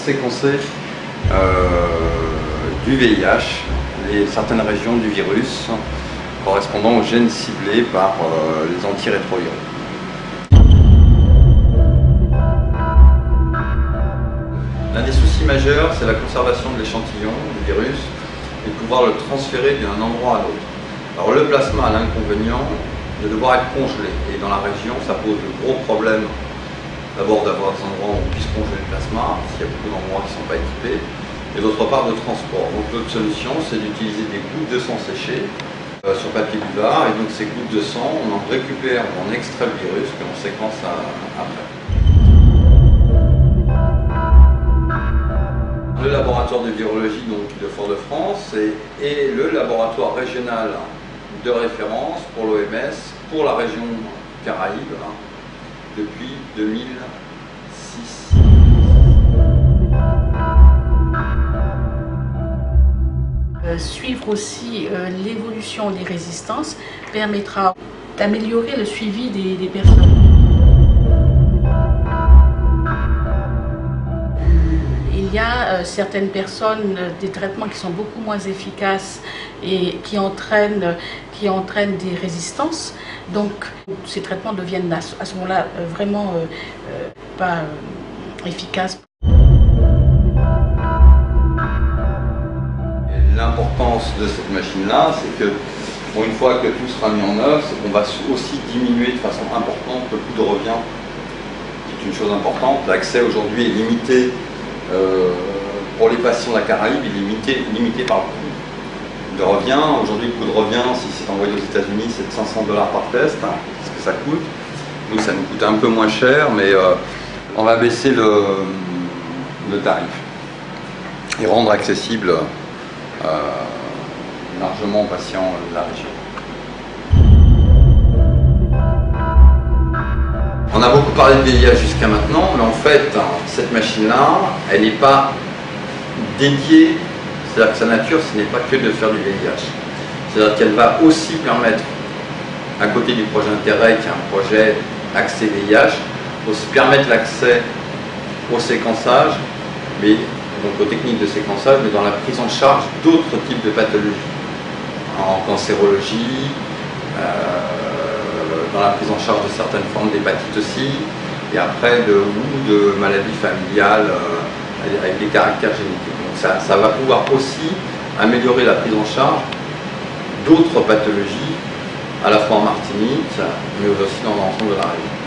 séquencer du VIH et certaines régions du virus correspondant aux gènes ciblés par les antirétroviraux. L'un des soucis majeurs, c'est la conservation de l'échantillon du virus et de pouvoir le transférer d'un endroit à l'autre. Alors le plasma a l'inconvénient de devoir être congelé, et dans la région ça pose de gros problèmes. D'abord d'avoir des endroits où on puisse congeler le plasma, s'il y a beaucoup d'endroits qui ne sont pas équipés, et d'autre part de transport. Donc l'autre solution, c'est d'utiliser des gouttes de sang séchées sur papier buvard, et donc ces gouttes de sang, on en récupère, on extrait le virus que l'on séquence après. Le laboratoire de virologie donc, de Fort-de-France est le laboratoire régional de référence pour l'OMS, pour la région Caraïbes, depuis 2006. Suivre aussi l'évolution des résistances permettra d'améliorer le suivi des personnes. Il y a certaines personnes, des traitements qui sont beaucoup moins efficaces et qui entraînent des résistances. Donc ces traitements deviennent à ce moment-là vraiment pas efficaces. L'importance de cette machine-là, c'est que bon, une fois que tout sera mis en œuvre, c'est qu'on va aussi diminuer de façon importante le coût de revient, qui est une chose importante. L'accès aujourd'hui est limité. Pour les patients de la Caraïbe, il est limité par le coût de revient. Aujourd'hui, le coût de revient, si c'est envoyé aux États-Unis, c'est de $500 par test, c'est ce que ça coûte. Nous, ça nous coûte un peu moins cher, mais on va baisser le tarif et rendre accessible largement aux patients de la région. On a beaucoup parlé de VIH jusqu'à maintenant, mais en fait, cette machine-là, elle n'est pas dédiée, c'est-à-dire que sa nature, ce n'est pas que de faire du VIH. C'est-à-dire qu'elle va aussi permettre, à côté du projet Interreg, qui est un projet accès VIH, aussi permettre l'accès au séquençage, mais donc aux techniques de séquençage, mais dans la prise en charge d'autres types de pathologies, en cancérologie, dans la prise en charge de certaines formes d'hépatite aussi, et après de maladies familiales avec des caractères génétiques. Donc ça va pouvoir aussi améliorer la prise en charge d'autres pathologies, à la fois en Martinique, mais aussi dans l'ensemble de la région.